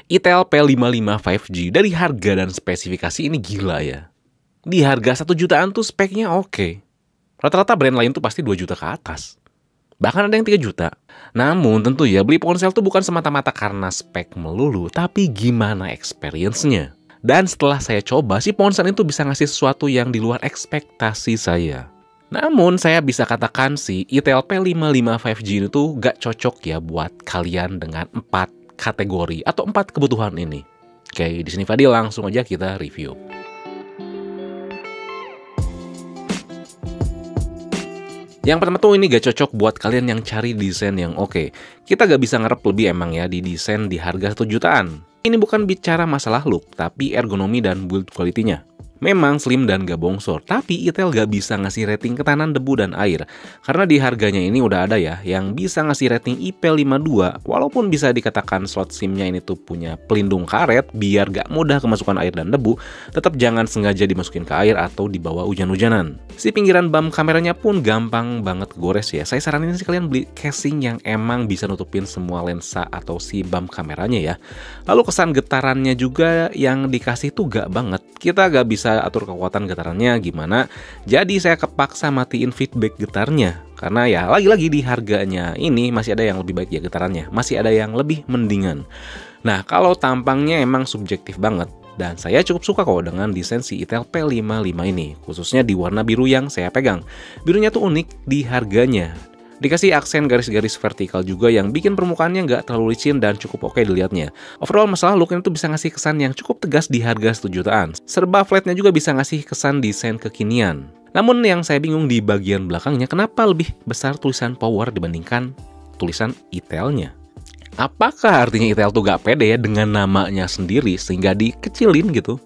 Itel P55 5G dari harga dan spesifikasi ini gila ya. Di harga 1 jutaan tuh speknya oke. Rata-rata brand lain tuh pasti 2 juta ke atas. Bahkan ada yang 3 juta. Namun tentu ya beli ponsel tuh bukan semata-mata karena spek melulu, tapi gimana experience-nya. Dan setelah saya coba, si ponsel itu bisa ngasih sesuatu yang di luar ekspektasi saya. Namun saya bisa katakan sih Itel P55 5G itu gak cocok ya buat kalian dengan 4 kategori atau 4 kebutuhan ini. Oke, di sini Fadil langsung aja kita review. Yang pertama tuh ini gak cocok buat kalian yang cari desain yang oke. Kita gak bisa ngarep lebih emang ya di desain di harga 1 jutaan. Ini bukan bicara masalah look, tapi ergonomi dan build quality-nya. Memang slim dan gak bongsor, tapi Itel gak bisa ngasih rating ketahanan debu dan air. Karena di harganya ini udah ada ya, yang bisa ngasih rating IP52, walaupun bisa dikatakan slot SIM-nya ini tuh punya pelindung karet, biar gak mudah kemasukan air dan debu, tetap jangan sengaja dimasukin ke air atau dibawa hujan-hujanan. Si pinggiran bump kameranya pun gampang banget gores ya. Saya saranin sih kalian beli casing yang emang bisa nutupin semua lensa atau si bump kameranya ya. Lalu kesan getarannya juga yang dikasih tuh gak banget. Kita gak bisa atur kekuatan getarannya gimana. Jadi saya kepaksa matiin feedback getarnya. Karena ya lagi-lagi di harganya ini masih ada yang lebih baik ya getarannya. Masih ada yang lebih mendingan. Nah kalau tampangnya emang subjektif banget. Dan saya cukup suka kok dengan desain si Itel P55 ini. Khususnya di warna biru yang saya pegang. Birunya tuh unik di harganya. Dikasih aksen garis-garis vertikal juga yang bikin permukaannya nggak terlalu licin dan cukup oke dilihatnya. Overall masalah looknya itu bisa ngasih kesan yang cukup tegas di harga 1 jutaan. Serba flatnya juga bisa ngasih kesan desain kekinian. Namun yang saya bingung di bagian belakangnya, kenapa lebih besar tulisan power dibandingkan tulisan Itelnya? Apakah artinya Itel tuh gak pede ya dengan namanya sendiri sehingga dikecilin gitu?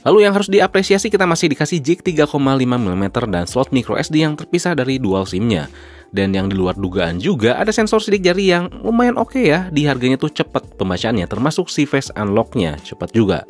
Lalu yang harus diapresiasi kita masih dikasih jack 3,5 mm dan slot micro SD yang terpisah dari dual SIM-nya. Dan yang di luar dugaan juga ada sensor sidik jari yang lumayan oke ya. Di harganya tuh cepet pembacaannya termasuk si face unlock-nya cepet juga.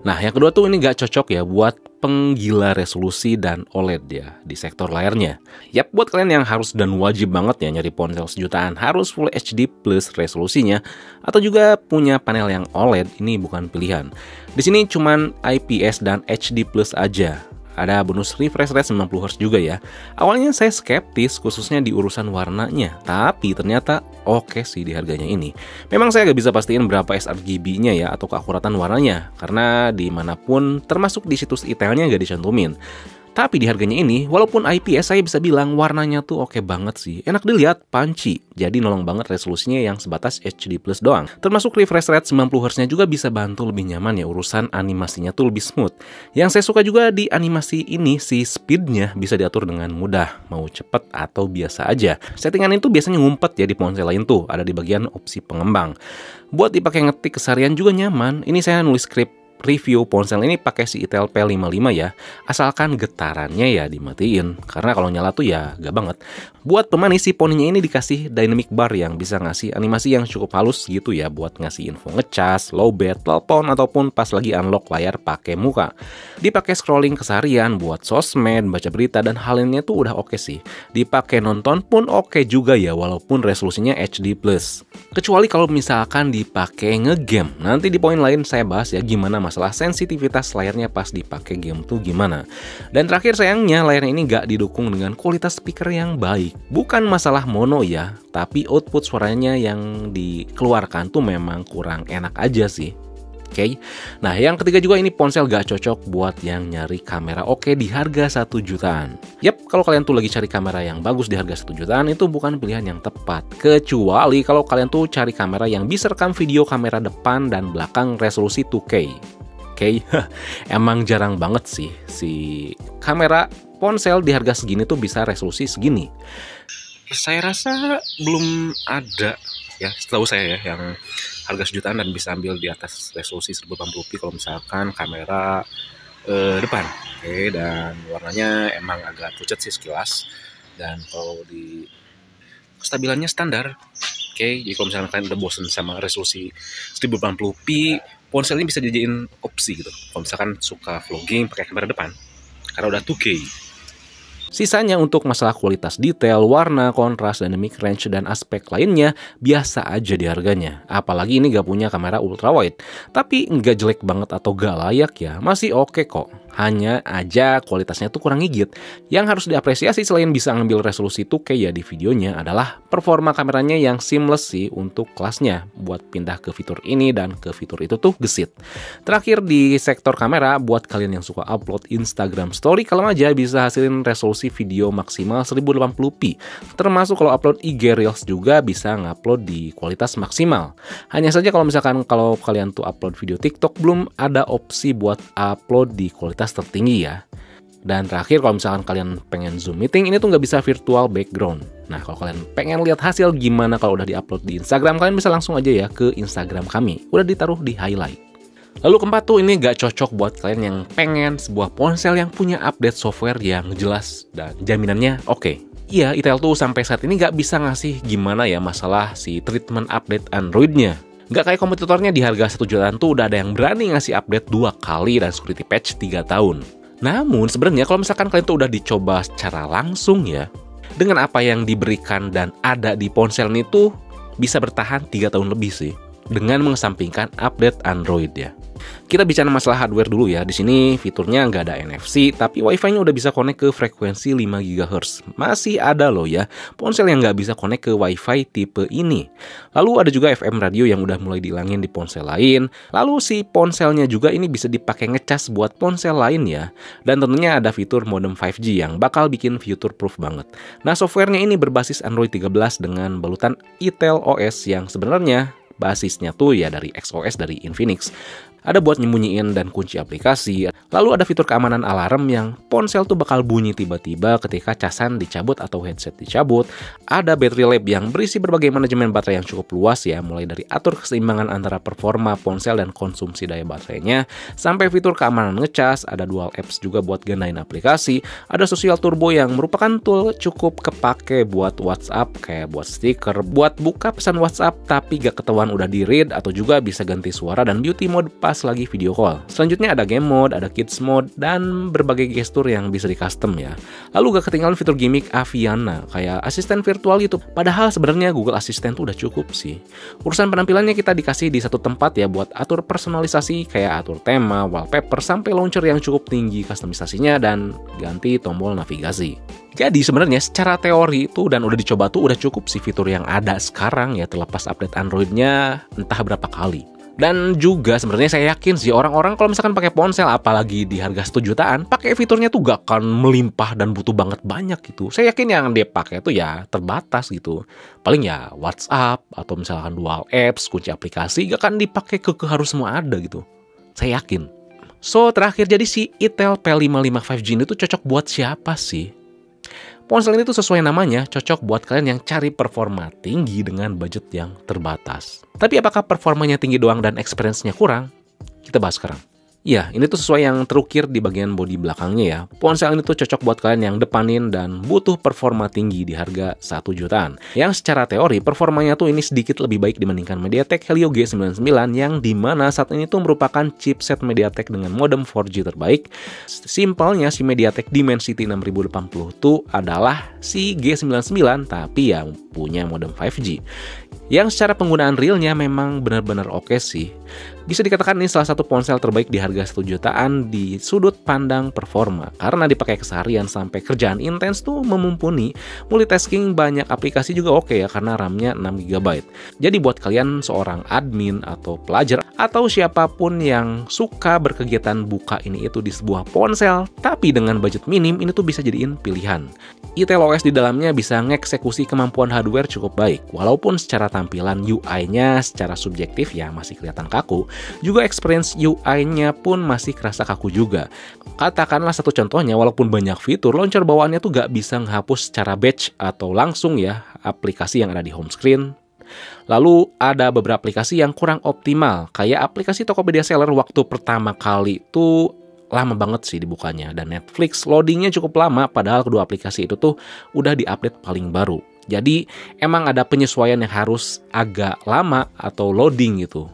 Nah yang kedua tuh ini gak cocok ya buat penggila resolusi dan OLED ya di sektor layarnya. Yap, buat kalian yang harus dan wajib banget ya nyari ponsel sejutaan harus Full HD plus resolusinya atau juga punya panel yang OLED, ini bukan pilihan. Di sini cuman IPS dan HD plus aja. Ada bonus refresh rate 90Hz juga ya. Awalnya saya skeptis khususnya di urusan warnanya, tapi ternyata oke sih di harganya ini. Memang saya gak bisa pastiin berapa sRGB-nya ya atau keakuratan warnanya, karena dimanapun termasuk di situs Itelnya gak dicantumin. Tapi di harganya ini, walaupun IPS saya bisa bilang warnanya tuh oke banget sih. Enak dilihat, punchy. Jadi nolong banget resolusinya yang sebatas HD plus doang. Termasuk refresh rate 90Hz-nya juga bisa bantu lebih nyaman ya urusan animasinya tuh lebih smooth. Yang saya suka juga di animasi ini, si speed-nya bisa diatur dengan mudah. Mau cepet atau biasa aja. Settingan itu biasanya ngumpet ya di ponsel lain tuh. Ada di bagian opsi pengembang. Buat dipakai ngetik keseharian juga nyaman. Ini saya nulis skrip review ponsel ini pakai si Itel P55 ya, asalkan getarannya ya dimatiin, karena kalau nyala tuh ya gak banget. Buat pemanis si poninya ini dikasih dynamic bar yang bisa ngasih animasi yang cukup halus gitu ya, buat ngasih info ngecas, lowbat, telepon, ataupun pas lagi unlock layar pakai muka. Dipakai scrolling keseharian, buat sosmed, baca berita, dan hal lainnya tuh udah oke sih. Dipakai nonton pun oke juga ya, walaupun resolusinya HD+. Kecuali kalau misalkan dipakai ngegame. Nanti di poin lain saya bahas ya gimana masalah sensitivitas layarnya pas dipakai game tuh gimana. Dan terakhir sayangnya layarnya ini gak didukung dengan kualitas speaker yang baik. Bukan masalah mono ya, tapi output suaranya yang dikeluarkan tuh memang kurang enak aja sih. Oke. Nah yang ketiga juga ini ponsel gak cocok buat yang nyari kamera oke di harga 1 jutaan. Yap, kalau kalian tuh lagi cari kamera yang bagus di harga 1 jutaan itu bukan pilihan yang tepat. Kecuali kalau kalian tuh cari kamera yang bisa rekam video kamera depan dan belakang resolusi 2K. Oke, emang jarang banget sih si kamera ponsel di harga segini tuh bisa resolusi segini. Saya rasa belum ada ya, setahu saya ya, yang harga sejutaan dan bisa ambil di atas resolusi 1080p kalau misalkan kamera depan. Oke, dan warnanya emang agak pucat sih sekilas. Dan kalau di kestabilannya standar. Oke, jadi kalau misalkan kalian udah bosen sama resolusi 1080p, ponsel ini bisa dijadiin opsi gitu. Kalau misalkan suka vlogging pakai kamera depan, karena udah 2K. Sisanya untuk masalah kualitas detail, warna, kontras, dynamic range, dan aspek lainnya biasa aja di harganya. Apalagi ini gak punya kamera ultrawide. Tapi nggak jelek banget atau gak layak ya, masih oke kok. Hanya aja kualitasnya tuh kurang gigit. Yang harus diapresiasi selain bisa ngambil resolusi 2K ya di videonya adalah performa kameranya yang seamless sih untuk kelasnya. Buat pindah ke fitur ini dan ke fitur itu tuh gesit. Terakhir di sektor kamera, buat kalian yang suka upload Instagram story, kalem aja bisa hasilin resolusi video maksimal 1080p. Termasuk kalau upload IG Reels juga bisa ngupload di kualitas maksimal. Hanya saja kalau misalkan kalau kalian tuh upload video TikTok belum ada opsi buat upload di kualitas tertinggi ya. Dan terakhir kalau misalkan kalian pengen Zoom meeting, ini tuh nggak bisa virtual background. Nah kalau kalian pengen lihat hasil gimana kalau udah diupload di Instagram, kalian bisa langsung aja ya ke Instagram kami. Udah ditaruh di highlight. Lalu keempat tuh ini gak cocok buat kalian yang pengen sebuah ponsel yang punya update software yang jelas dan jaminannya oke. Iya, Itel tuh sampai saat ini gak bisa ngasih gimana ya masalah si treatment update Android-nya. Gak kayak kompetitornya di harga 1 jutaan tuh udah ada yang berani ngasih update 2 kali dan security patch 3 tahun. Namun sebenarnya kalau misalkan kalian tuh udah dicoba secara langsung ya, dengan apa yang diberikan dan ada di ponsel ini tuh bisa bertahan 3 tahun lebih sih, dengan mengesampingkan update Android ya. Kita bicara masalah hardware dulu ya. Di sini fiturnya nggak ada NFC, tapi Wi-Fi-nya udah bisa connect ke frekuensi 5 GHz. Masih ada loh ya ponsel yang nggak bisa connect ke Wi-Fi tipe ini. Lalu ada juga FM radio yang udah mulai dihilangin di ponsel lain. Lalu si ponselnya juga ini bisa dipakai ngecas buat ponsel lain ya. Dan tentunya ada fitur modem 5G yang bakal bikin future proof banget. Nah, softwarenya ini berbasis Android 13 dengan balutan Itel OS yang sebenarnya basisnya tuh ya dari XOS dari Infinix. Ada buat nyembunyiin dan kunci aplikasi. Lalu ada fitur keamanan alarm yang ponsel tuh bakal bunyi tiba-tiba ketika casan dicabut atau headset dicabut. Ada battery lab yang berisi berbagai manajemen baterai yang cukup luas ya, mulai dari atur keseimbangan antara performa ponsel dan konsumsi daya baterainya, sampai fitur keamanan ngecas. Ada dual apps juga buat gandain aplikasi. Ada social turbo yang merupakan tool cukup kepake buat WhatsApp, kayak buat stiker, buat buka pesan WhatsApp tapi gak ketahuan udah di read, atau juga bisa ganti suara dan beauty mode pas lagi video call. Selanjutnya ada game mode, ada kids mode, dan berbagai gestur yang bisa di custom ya. Lalu gak ketinggalan fitur gimmick Aviana, kayak asisten virtual YouTube. Padahal sebenarnya Google Assistant tuh udah cukup sih. Urusan penampilannya kita dikasih di satu tempat ya buat atur personalisasi, kayak atur tema, wallpaper, sampai launcher yang cukup tinggi customisasinya, dan ganti tombol navigasi. Jadi sebenarnya secara teori itu dan udah dicoba tuh udah cukup sih fitur yang ada sekarang ya, terlepas update Androidnya entah berapa kali. Dan juga sebenarnya saya yakin sih orang-orang kalau misalkan pakai ponsel apalagi di harga 1 jutaan, pakai fiturnya tuh gak akan melimpah dan butuh banget banyak gitu. Saya yakin yang dia pakai tuh ya terbatas gitu. Paling ya WhatsApp atau misalkan dual apps, kunci aplikasi gak akan dipakai ke harus semua ada gitu. Saya yakin. So terakhir, jadi si Itel P55 5G ini tuh cocok buat siapa sih? Ponsel ini tuh sesuai namanya, cocok buat kalian yang cari performa tinggi dengan budget yang terbatas. Tapi apakah performanya tinggi doang dan experience-nya kurang? Kita bahas sekarang. Ya, ini tuh sesuai yang terukir di bagian bodi belakangnya ya. Ponsel ini tuh cocok buat kalian yang depanin dan butuh performa tinggi di harga 1 jutaan. Yang secara teori, performanya tuh ini sedikit lebih baik dibandingkan MediaTek Helio G99 yang dimana saat ini tuh merupakan chipset MediaTek dengan modem 4G terbaik. Simpelnya si MediaTek Dimensity 6080 tuh adalah si G99 tapi yang punya modem 5G. Yang secara penggunaan realnya memang benar-benar oke sih. Bisa dikatakan ini salah satu ponsel terbaik di harga 1 jutaan di sudut pandang performa. Karena dipakai keseharian sampai kerjaan intens tuh memumpuni. Multitasking banyak aplikasi juga oke ya karena RAM-nya 6 GB. Jadi buat kalian seorang admin atau pelajar atau siapapun yang suka berkegiatan buka ini itu di sebuah ponsel tapi dengan budget minim, ini tuh bisa jadiin pilihan. Itel OS di dalamnya bisa ngeksekusi kemampuan hardware cukup baik. Walaupun secara tampilan UI-nya secara subjektif ya masih kelihatan kaku, juga experience UI-nya pun masih kerasa kaku juga. Katakanlah satu contohnya, walaupun banyak fitur, launcher bawaannya tuh gak bisa menghapus secara batch atau langsung ya aplikasi yang ada di home screen. Lalu ada beberapa aplikasi yang kurang optimal, kayak aplikasi Tokopedia Seller waktu pertama kali tuh lama banget sih dibukanya, dan Netflix loadingnya cukup lama padahal kedua aplikasi itu tuh udah diupdate paling baru. Jadi emang ada penyesuaian yang harus agak lama atau loading gitu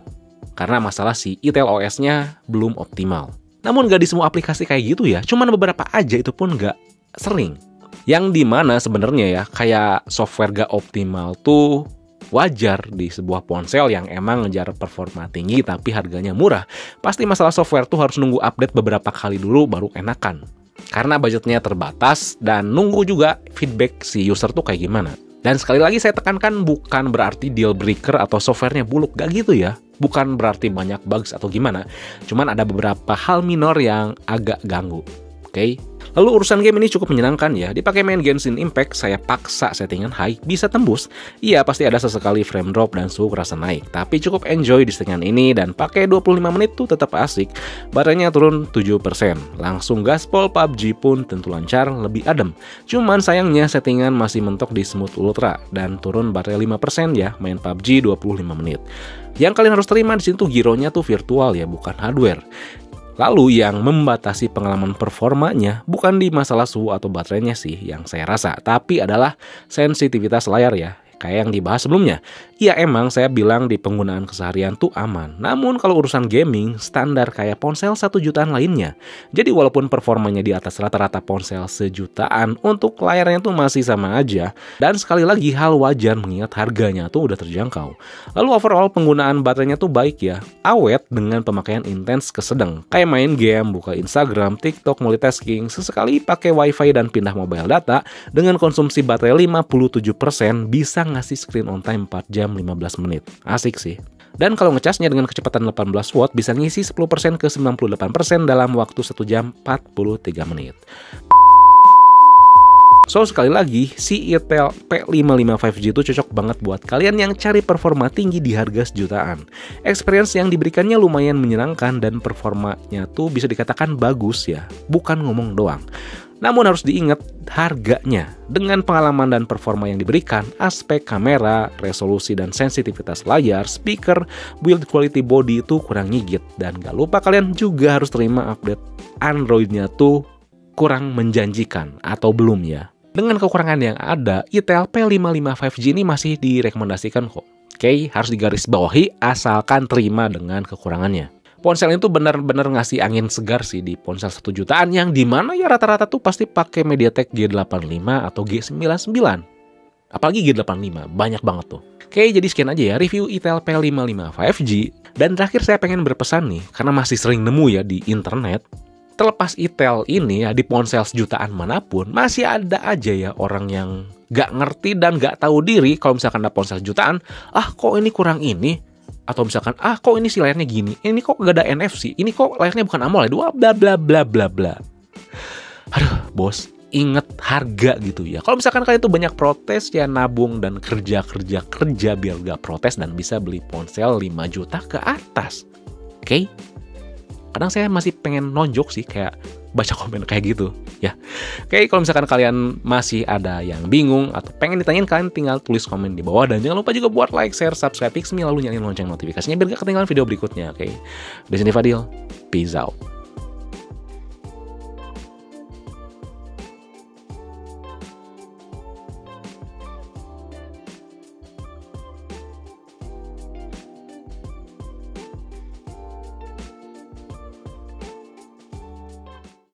karena masalah si Itel OS-nya belum optimal. Namun gak di semua aplikasi kayak gitu ya, cuman beberapa aja, itu pun gak sering. Yang dimana sebenarnya ya, kayak software gak optimal tuh wajar di sebuah ponsel yang emang ngejar performa tinggi tapi harganya murah. Pasti masalah software tuh harus nunggu update beberapa kali dulu baru enakan. Karena budgetnya terbatas dan nunggu juga feedback si user tuh kayak gimana. Dan sekali lagi saya tekankan, bukan berarti deal breaker atau softwarenya buluk, gak gitu ya. Bukan berarti banyak bugs atau gimana. Cuman ada beberapa hal minor yang agak ganggu. Oke? Lalu urusan game ini cukup menyenangkan ya. Dipakai main Genshin Impact, saya paksa settingan high, bisa tembus. Iya, pasti ada sesekali frame drop dan suhu kerasa naik. Tapi cukup enjoy di settingan ini dan pakai 25 menit tuh tetap asik. Baterainya turun 7%. Langsung gaspol, PUBG pun tentu lancar, lebih adem. Cuman sayangnya settingan masih mentok di Smooth Ultra dan turun baterai 5% ya, main PUBG 25 menit. Yang kalian harus terima di sini tuh gironya tuh virtual ya, bukan hardware. Lalu yang membatasi pengalaman performanya bukan di masalah suhu atau baterainya sih yang saya rasa, tapi adalah sensitivitas layar ya. Kayak yang dibahas sebelumnya. Ya emang saya bilang di penggunaan keseharian tuh aman. Namun kalau urusan gaming, standar kayak ponsel 1 jutaan lainnya. Jadi walaupun performanya di atas rata-rata ponsel sejutaan, untuk layarnya tuh masih sama aja. Dan sekali lagi hal wajar mengingat harganya tuh udah terjangkau. Lalu overall penggunaan baterainya tuh baik ya. Awet dengan pemakaian intens ke sedang. Kayak main game, buka Instagram, TikTok, multitasking, sesekali pakai wifi dan pindah mobile data. Dengan konsumsi baterai 57% bisa ngasih screen on time 4 jam 15 menit. Asik sih. Dan kalau ngecasnya dengan kecepatan 18 watt bisa ngisi 10% ke 98% dalam waktu 1 jam 43 menit. So sekali lagi, si Itel P55 5G itu cocok banget buat kalian yang cari performa tinggi di harga sejutaan. Experience yang diberikannya lumayan menyenangkan dan performanya tuh bisa dikatakan bagus ya, bukan ngomong doang. Namun harus diingat harganya. Dengan pengalaman dan performa yang diberikan, aspek kamera, resolusi dan sensitivitas layar, speaker, build quality body itu kurang ngigit. Dan gak lupa kalian juga harus terima update Android-nya tuh kurang menjanjikan atau belum ya. Dengan kekurangan yang ada, Itel P55 5G ini masih direkomendasikan kok. Oke, harus digarisbawahi asalkan terima dengan kekurangannya. Ponsel itu benar-benar ngasih angin segar sih di ponsel 1 jutaan yang dimana ya rata-rata tuh pasti pakai MediaTek G85 atau G99. Apalagi G85, banyak banget tuh. Oke, jadi sekian aja ya review Itel P55 5G. Dan terakhir saya pengen berpesan nih, karena masih sering nemu ya di internet. Terlepas Itel ini ya di ponsel sejutaan manapun, masih ada aja ya orang yang gak ngerti dan gak tahu diri kalau misalkan ada ponsel jutaan, kok ini kurang ini? Atau misalkan, kok ini sih layarnya gini, ini kok gak ada NFC, ini kok layarnya bukan AMOLED, bla bla bla bla bla. Aduh, bos, inget harga gitu ya. Kalau misalkan kalian tuh banyak protes ya nabung dan kerja biar gak protes dan bisa beli ponsel 5 juta ke atas. Oke? Kadang saya masih pengen nonjok sih kayak baca komen kayak gitu ya. Oke, kalau misalkan kalian masih ada yang bingung atau pengen ditanyain, kalian tinggal tulis komen di bawah. Dan jangan lupa juga buat like, share, subscribe, lalu nyalain lonceng notifikasinya biar gak ketinggalan video berikutnya. Oke, di sini Fadil, peace out.